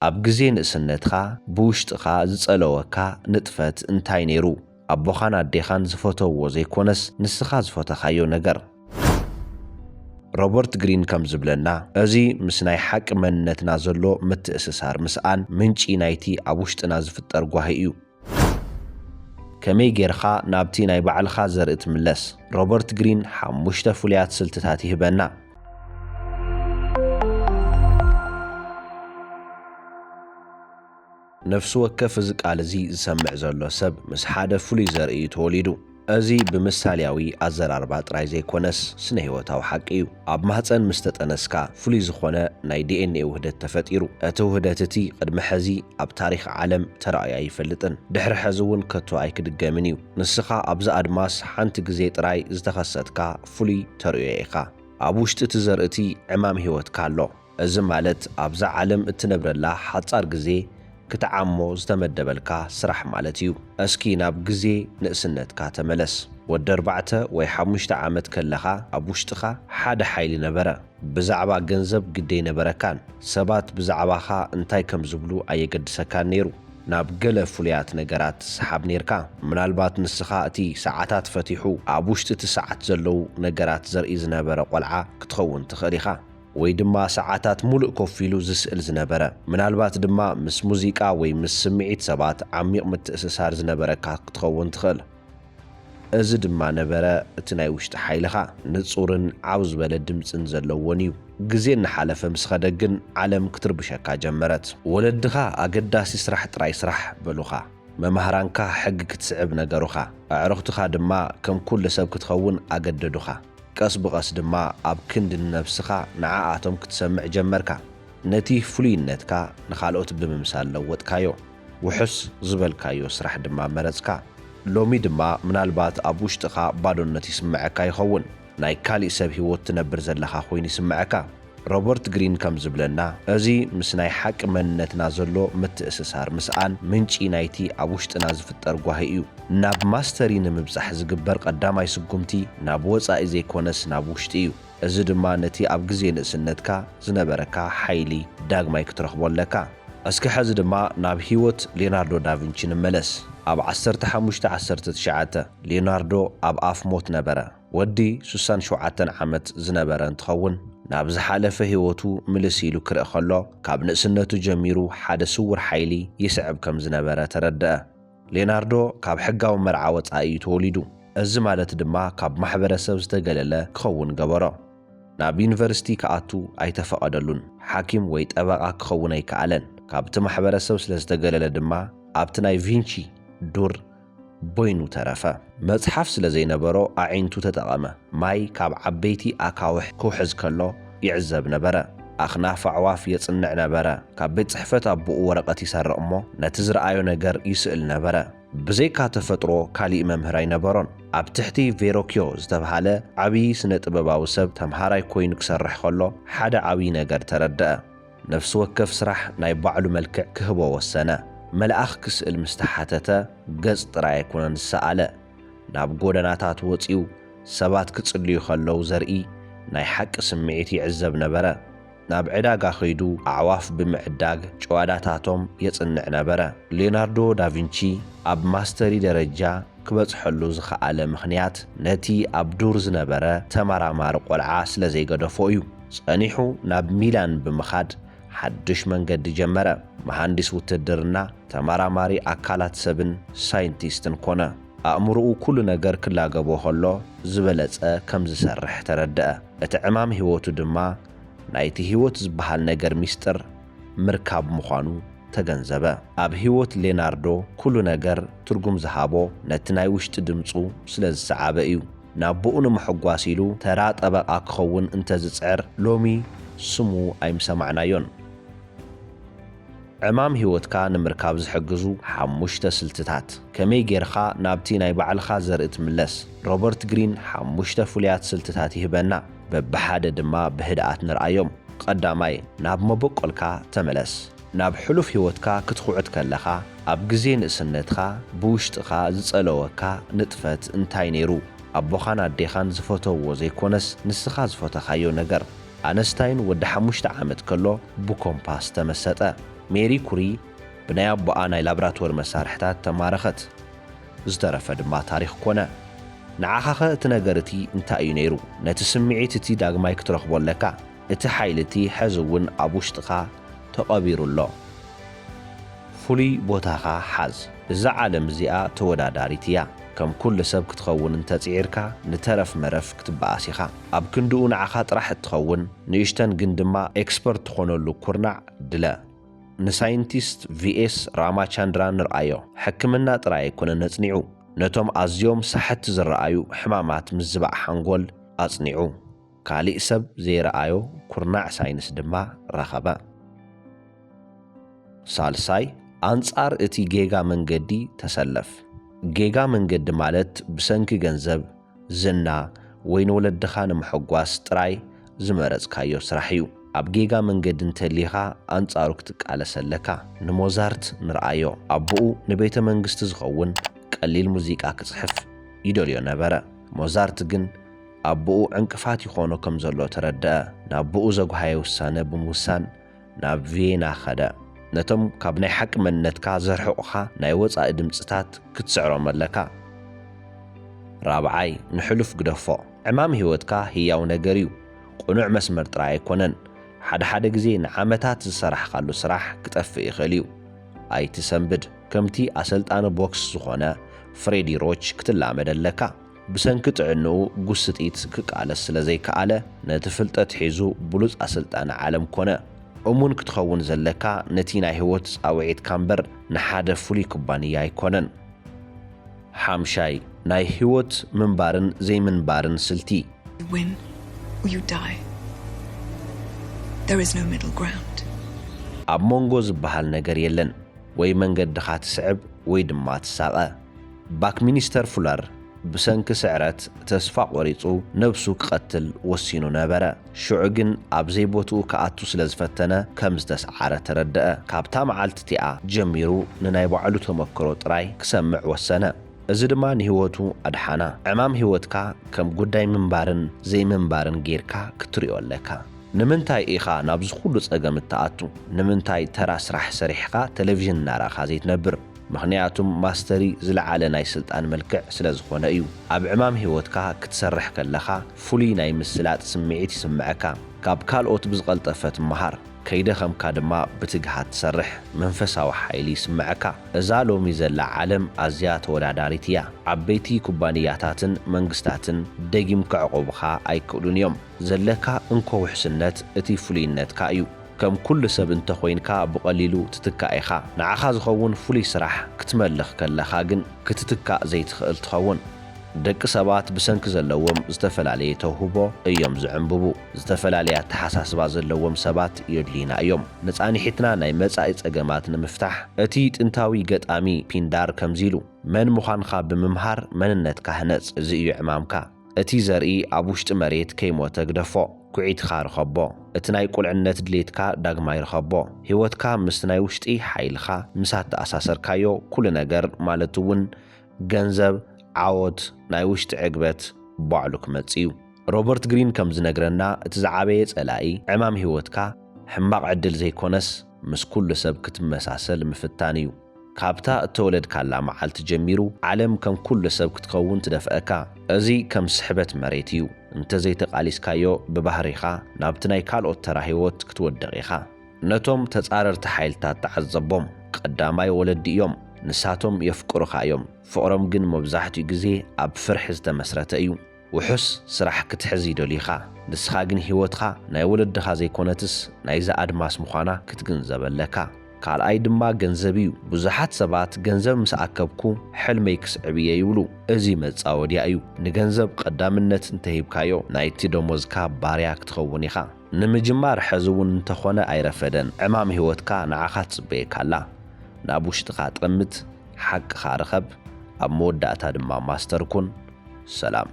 ኣብ ግዜ ንእስነትኻ ብውሽጥኻ ዝጸለወካ ንጥፈት እንታይ ነይሩ? ኣቦኻን ኣዴኻን ዝፈተውዎ ዘይኮነስ ንስኻ ዝፈተኻዮ ነገር። ሮበርት ግሪን ከም ዝብለና እዚ ምስ ናይ ሓቂ መንነትና ዘሎ ምትእስሳር ምስኣን ምንጪ ናይቲ ኣብ ውሽጥና ዝፍጠር ጓሂ እዩ። ከመይ ጌርኻ ናብቲ ናይ ባዕልኻ ዘርኢ ትምለስ? ሮበርት ግሪን 5 ፍሉያት ስልትታት ይህበና። ነፍሲ ወከፍ እዚ ቃል እዚ ዝሰምዕ ዘሎ ሰብ ምስ ሓደ ፍሉይ ዘርኢ ተወሊዱ። እዚ ብምሳልያዊ ኣዘራርባ ጥራይ ዘይኮነስ ስነ ህይወታዊ ሓቂ እዩ። ኣብ ማህፀን ምስ ተጠነስካ ፍሉይ ዝኾነ ናይ ዲኤንኤ ውህደት ተፈጢሩ። እቲ ውህደት እቲ ቅድሚ ሕዚ ኣብ ታሪኽ ዓለም ተረኣዩ ኣይፈልጥን፣ ድሕሪ ሕዚ እውን ከቶ ኣይክድገምን እዩ። ንስኻ ኣብዚ ኣድማስ ሓንቲ ግዜ ጥራይ ዝተኸሰትካ ፍሉይ ተርእዮ ኢኻ። ኣብ ውሽጢ እቲ ዘርእቲ ዕማም ህይወትካ ኣሎ። እዚ ማለት ኣብዛ ዓለም እትነብረላ ሓጻር ግዜ ክትዓሞ ዝተመደበልካ ስራሕ ማለት እዩ። እስኪ ናብ ግዜ ንእስነትካ ተመለስ። ወዲ 4 ወይ 5 ዓመት ከለኻ ኣብ ውሽጥኻ ሓደ ሓይሊ ነበረ። ብዛዕባ ገንዘብ ግደይ ነበረካን። ሰባት ብዛዕባኻ እንታይ ከም ዝብሉ ኣየገድሰካን ነይሩ። ናብ ገለ ፍሉያት ነገራት ሰሓብ ነርካ። ምናልባት ንስኻ እቲ ሰዓታት ፈቲሑ ኣብ ውሽጢ እቲ ሰዓት ዘለዉ ነገራት ዘርኢ ዝነበረ ቆልዓ ክትኸውን ትኽእል ኢኻ። ወይ ድማ ሰዓታት ሙሉእ ኮፍ ኢሉ ዝስእል ዝነበረ። ምናልባት ድማ ምስ ሙዚቃ ወይ ምስ ስምዒት ሰባት ዓሚቕ ምትእስሳር ዝነበረካ ክትኸውን ትኽእል። እዚ ድማ ነበረ እቲ ናይ ውሽጢ ሓይልኻ ንጹርን ዓው ዝበለ ድምፅን ዘለዎን እዩ። ግዜ እናሓለፈ ምስ ኸደ ግን ዓለም ክትርብሸካ ጀመረት። ወለድኻ ኣገዳሲ ስራሕ ጥራይ ስራሕ በሉኻ። መምሃራንካ ሕጊ ክትስዕብ ነገሩኻ። ኣዕሩኽትኻ ድማ ከም ኩሉ ሰብ ክትኸውን ኣገደዱኻ። ቀስ ብቐስ ድማ ኣብ ክንዲ ነፍስኻ ንዓኣቶም ክትሰምዕ ጀመርካ። ነቲ ፍሉይነትካ ንኻልኦት ብምምሳል ለወጥካዮ። ውሑስ ዝበልካዮ ስራሕ ድማ መረጽካ። ሎሚ ድማ ምናልባት ኣብ ውሽጥኻ ባዶነት ይስምዐካ ይኸውን። ናይ ካሊእ ሰብ ህይወት ትነብር ዘለኻ ኮይኑ ይስምዐካ። ሮበርት ግሪን ከም ዝብለና እዚ ምስ ናይ ሓቂ መንነትና ዘሎ ምትእስሳር ምስኣን ምንጪ ናይቲ ኣብ ውሽጥና ዝፍጠር ጓሂ እዩ። ናብ ማስተሪ ንምብጻሕ ዝግበር ቀዳማይ ስጉምቲ ናብ ወጻኢ ዘይኮነስ ናብ ውሽጢ እዩ። እዚ ድማ ነቲ ኣብ ግዜ ንእስነትካ ዝነበረካ ሓይሊ ዳግማይ ክትረኽቦ ኣለካ። እስኪ ሕዚ ድማ ናብ ህይወት ሊዮናርዶ ዳቪንቺ ንመለስ። ኣብ 1519 ሊዮናርዶ ኣብ ኣፍ ሞት ነበረ። ወዲ 67 ዓመት ዝነበረ እንትኸውን ናብ ዝሓለፈ ህይወቱ ምልስ ኢሉ ክርኢ ከሎ ካብ ንእስነቱ ጀሚሩ ሓደ ስውር ሓይሊ ይስዕብ ከም ዝነበረ ተረድአ። ሊዮናርዶ ካብ ሕጋዊ መርዓ ወጻኢ እዩ ተወሊዱ። እዚ ማለት ድማ ካብ ማሕበረሰብ ዝተገለለ ክኸውን ገበሮ። ናብ ዩኒቨርሲቲ ክኣቱ ኣይተፈቐደሉን። ሓኪም ወይ ጠበቓ ክኸውን ኣይከኣለን። ካብቲ ማሕበረሰብ ስለ ዝተገለለ ድማ ኣብቲ ናይ ቪንቺ ዱር ቦይኑ ተረፈ። መጽሓፍ ስለ ዘይነበሮ ኣዒንቱ ተጠቐመ። ማይ ካብ ዓበይቲ ኣካውሕ ክውሕዝ ከሎ ይዕዘብ ነበረ። ኣኽናፍ ኣዕዋፍ የጽንዕ ነበረ። ካብ ቤት ጽሕፈት ኣቦኡ ወረቐት ይሰርቕ እሞ ነቲ ዝረኣዮ ነገር ይስእል ነበረ። ብዘይካ ተፈጥሮ ካሊእ መምህር ኣይነበሮን። ኣብ ትሕቲ ቬሮኪዮ ዝተባሃለ ዓብዪ ስነ ጥበባዊ ሰብ ተምሃራይ ኮይኑ ክሰርሕ ከሎ ሓደ ዓብዪ ነገር ተረድአ። ነፍሲ ወከፍ ስራሕ ናይ ባዕሉ መልክዕ ክህቦ ወሰነ። መልኣኽ ክስእል ምስ ተሓተተ ገጽ ጥራይ ኣይኮነን ዝሰኣለ። ናብ ጎደናታት ወፂኡ ሰባት ክጽልዩ ከለዉ ዘርኢ ናይ ሓቂ ስምዒት ይዕዘብ ነበረ። ናብ ዕዳጋ ኸይዱ ኣዕዋፍ ብምዕዳግ ጨዋዳታቶም የጽንዕ ነበረ። ሊዮናርዶ ዳቪንቺ ኣብ ማስተሪ ደረጃ ክበጽሐሉ ዝኸኣለ ምኽንያት ነቲ ኣብ ዱር ዝነበረ ተመራማሪ ቆልዓ ስለ ዘይገደፎ እዩ። ጸኒሑ ናብ ሚላን ብምኻድ ሓድሽ መንገዲ ጀመረ። መሃንዲስ ውትድርና፣ ተመራማሪ ኣካላት ሰብን ሳይንቲስትን ኮነ። ኣእምሮኡ ኩሉ ነገር ክላገቦ ከሎ ዝበለጸ ከም ዝሰርሕ ተረድአ። እቲ ዕማም ህይወቱ ድማ ናይቲ ህይወት ዝበሃል ነገር ሚስጥር ምርካብ ምዃኑ ተገንዘበ። ኣብ ህይወት ሊዮናርዶ ኩሉ ነገር ትርጉም ዝሃቦ ነቲ ናይ ውሽጢ ድምፁ ስለ ዝሰዓበ እዩ። ናብ ብኡ ንምሕጓስ ኢሉ ተራ ጠበቓ ክኸውን እንተዝጽዕር ሎሚ ስሙ ኣይምሰማዕናዮን። ዕማም ህይወትካ ንምርካብ ዝሕግዙ 5 ስልትታት። ከመይ ጌርኻ ናብቲ ናይ ባዕልኻ ዘርኢ ትምለስ? ሮበርት ግሪን 5 ፍሉያት ስልትታት ይህበና። በብሓደ ድማ ብህድኣት ንርኣዮም። ቀዳማይ ናብ መበቆልካ ተመለስ። ናብ ሕሉፍ ህይወትካ ክትኹዕት ከለኻ ኣብ ግዜ ንእስነትካ ብውሽጥኻ ዝጸለወካ ንጥፈት እንታይ ነይሩ? ኣቦኻን ኣዴኻን ዝፈተውዎ ዘይኮነስ ንስኻ ዝፈተኻዮ ነገር። ኣነስታይን ወዲ 5 ዓመት ከሎ ብኮምፓስ ተመሰጠ። ሜሪ ኩሪ ብናይ ኣቦኣ ናይ ላብራቶሪ መሳርሕታት ተማረኸት ዝተረፈ ድማ ታሪኽ ኮነ ንዓኻኸ እቲ ነገር እቲ እንታይ እዩ ነይሩ ነቲ ስምዒት እቲ ዳግማይ ክትረኽቦ ኣለካ እቲ ሓይሊ እቲ ሕዚ እውን ኣብ ውሽጥኻ ተቐቢሩ ኣሎ ፍሉይ ቦታኻ ሓዝ እዛ ዓለም እዚኣ ተወዳዳሪት እያ ከም ኩሉ ሰብ ክትኸውን እንተፂዒርካ ንተረፍ መረፍ ክትበኣስ ኢኻ ኣብ ክንድኡ ንዓኻ ጥራሕ እትኸውን ንእሽተን ግን ድማ ኤክስፐርት ትኾነሉ ኩርናዕ ድለ ንሳይንቲስት ቪኤስ ራማቻንድራን ንርአዮ ሕክምና ጥራይ ኣይኮነን ኣጽኒዑ ነቶም ኣዝዮም ሳሕቲ ዝረኣዩ ሕማማት ምዝባዕ ሓንጎል ኣጽኒዑ ካልእ ሰብ ዘይረኣዮ ኩርናዕ ሳይንስ ድማ ረኸበ ሳልሳይ ኣንጻር እቲ ጌጋ መንገዲ ተሰለፍ ጌጋ መንገዲ ማለት ብሰንኪ ገንዘብ ዝና ወይ ንወለድኻ ንምሕጓስ ጥራይ ዝመረጽካዮ ስራሕ እዩ ኣብ ጌጋ መንገዲ እንተሊኻ ኣንጻሩ ክትቃለስ ኣለካ ንሞዛርት ንርአዮ ኣቦኡ ንቤተ መንግስቲ ዝኸውን ቀሊል ሙዚቃ ክጽሕፍ ይደልዮ ነበረ ሞዛርት ግን ኣቦኡ ዕንቅፋት ይኾኖ ከም ዘሎ ተረድአ ናብኡ ዘጓሃየ ውሳነ ብምውሳን ናብ ቪየና ኸደ ነቶም ካብ ናይ ሓቂ መንነትካ ዘርሕቑኻ ናይ ወፃኢ ድምፅታት ክትስዕሮም ኣለካ ራብዓይ ንሕሉፍ ግደፎ ዕማም ህይወትካ ህያው ነገር እዩ ቁኑዕ መስመር ጥራይ ኣይኮነን ሓደ ግዜ ንዓመታት ዝሰራሕኻሉ ስራሕ ክጠፍእ ይኽእል እዩ ኣይትሰንብድ ከምቲ ኣሰልጣኒ ቦክስ ዝኾነ ፍሬዲ ሮች ክትላመድ ኣለካ ብሰንኪ ጥዕንኡ ጉስጢት ክቃለስ ስለ ዘይከኣለ ነቲ ፍልጠት ሒዙ ብሉፅ ኣሰልጣኒ ዓለም ኮነ እሙን ክትኸውን ዘለካ ነቲ ናይ ህይወት ጻውዒትካ እምበር ንሓደ ፍሉይ ኩባንያ ኣይኮነን ሓምሻይ ናይ ህይወት ምንባርን ዘይምንባርን ስልቲ win or you die there is no middle ground ኣብ መንጎ ዝበሃል ነገር የለን ወይ መንገድኻ ትስዕብ ወይ ድማ ትሳቐ ባክሚኒስተር ፉለር ብሰንኪ ስዕረት ተስፋ ቆሪጹ ነብሱ ክቐትል ወሲኑ ነበረ ሽዑ ግን ኣብ ዘይቦትኡ ከኣቱ ስለ ዝፈተነ ከም ዝተሰዓረ ተረድአ ካብታ መዓልቲ እቲኣ ጀሚሩ ንናይ ባዕሉ ተመክሮ ጥራይ ክሰምዕ ወሰነ እዚ ድማ ንህይወቱ ኣድሓና ዕማም ህይወትካ ከም ጉዳይ ምንባርን ዘይምንባርን ጌርካ ክትሪኦ ኣለካ ንምንታይ ኢኻ ናብ ዝኹሉ ጸገም እትኣቱ ንምንታይ ተራ ስራሕ ሰሪሕኻ ቴሌቪዥን እናረኣኻ ዘይትነብር ምኽንያቱም ማስተሪ ዝለዓለ ናይ ስልጣን መልክዕ ስለ ዝኾነ እዩ ኣብ ዕማም ህይወትካ ክትሰርሕ ከለኻ ፍሉይ ናይ ምስላጥ ስምዒት ይስምዐካ ካብ ካልኦት ብዝቐልጠፈ ትመሃር ከይደኸምካ ድማ ብትግሃት ትሰርሕ መንፈሳዊ ሓይሊ ይስምዐካ እዛ ሎሚ ዘላ ዓለም ኣዝያ ተወዳዳሪት እያ ዓበይቲ ኩባንያታትን መንግስታትን ደጊም ክዕቆቡኻ ኣይክእሉን እዮም ዘለካ እንኮ ውሕስነት እቲ ፍሉይነትካ እዩ ከም ኩሉ ሰብ እንተኾይንካ ብቐሊሉ ትትካእ ኢኻ ንዓኻ ዝኸውን ፍሉይ ስራሕ ክትመልኽ ከለኻ ግን ክትትካእ ዘይትኽእል ትኸውን ደቂ ሰባት ብሰንኪ ዘለዎም ዝተፈላለየ ተውህቦ እዮም ዝዕንብቡ ዝተፈላለየ ኣተሓሳስባ ዘለዎም ሰባት የድልዩና እዮም ነፃኒሒትና ናይ መጻኢ ጸገማት ንምፍታሕ እቲ ጥንታዊ ገጣሚ ፒንዳር ከምዚ ኢሉ መን ምዃንካ ብምምሃር መንነትካ ህነጽ እዚ እዩ ዕማምካ እቲ ዘርኢ ኣብ ውሽጢ መሬት ከይሞተ ግደፎ ኩዒትካ ረኸቦ እቲ ናይ ቁልዕነት ድሌትካ ዳግማ ይረኸቦ ህይወትካ ምስ ናይ ውሽጢ ሓይልኻ ምሳት ተኣሳሰርካዮ ኩሉ ነገር ማለት እውን ገንዘብ ዓወት ናይ ውሽጢ ዕግበት ባዕሉ ክመጽ እዩ ሮበርት ግሪን ከም ዝነግረና እቲ ዝዓበየ ጸላኢ ዕማም ህይወትካ ሕማቕ ዕድል ዘይኮነስ ምስ ኩሉ ሰብ ክትመሳሰል ምፍታን እዩ ካብታ እተወለድካላ መዓልቲ ጀሚሩ ዓለም ከም ኩሉ ሰብ ክትኸውን ትደፍአካ እዚ ከም ስሕበት መሬት እዩ እንተዘይተቃሊስካዮ ብባህሪኻ ናብቲ ናይ ካልኦት ተራ ህይወት ክትወድቕ ኢኻ ነቶም ተጻረርቲ ሓይልታት ተዓዘቦም ቀዳማይ ወለዲ እዮም ንሳቶም የፍቅሩኻ እዮም ፍቕሮም ግን መብዛሕትኡ ግዜ ኣብ ፍርሒ ዝተመስረተ እዩ ውሑስ ስራሕ ክትሕዝ ይደልዩኻ ንስኻ ግን ህይወትካ ናይ ወለድኻ ዘይኮነትስ ናይዛ ኣድማስ ምዃና ክትግንዘብ ኣለካ ካልኣይ ድማ ገንዘብ እዩ ብዙሓት ሰባት ገንዘብ ምስ ኣከብኩ ሕልመይ ክስዕብ እየ ይብሉ እዚ መጻወድያ እዩ ንገንዘብ ቀዳምነት እንተሂብካዮ ናይቲ ደሞዝካ ባርያ ክትኸውን ኢኻ ንምጅማር ሕዚ እውን እንተኾነ ኣይረፈደን ዕማም ህይወትካ ንዓኻ ትጽበየካ ኣላ ናብ ውሽጥኻ ጥምት ሓቅኻ ረኸብ ኣብ መወዳእታ ድማ ማስተር ኩን ሰላም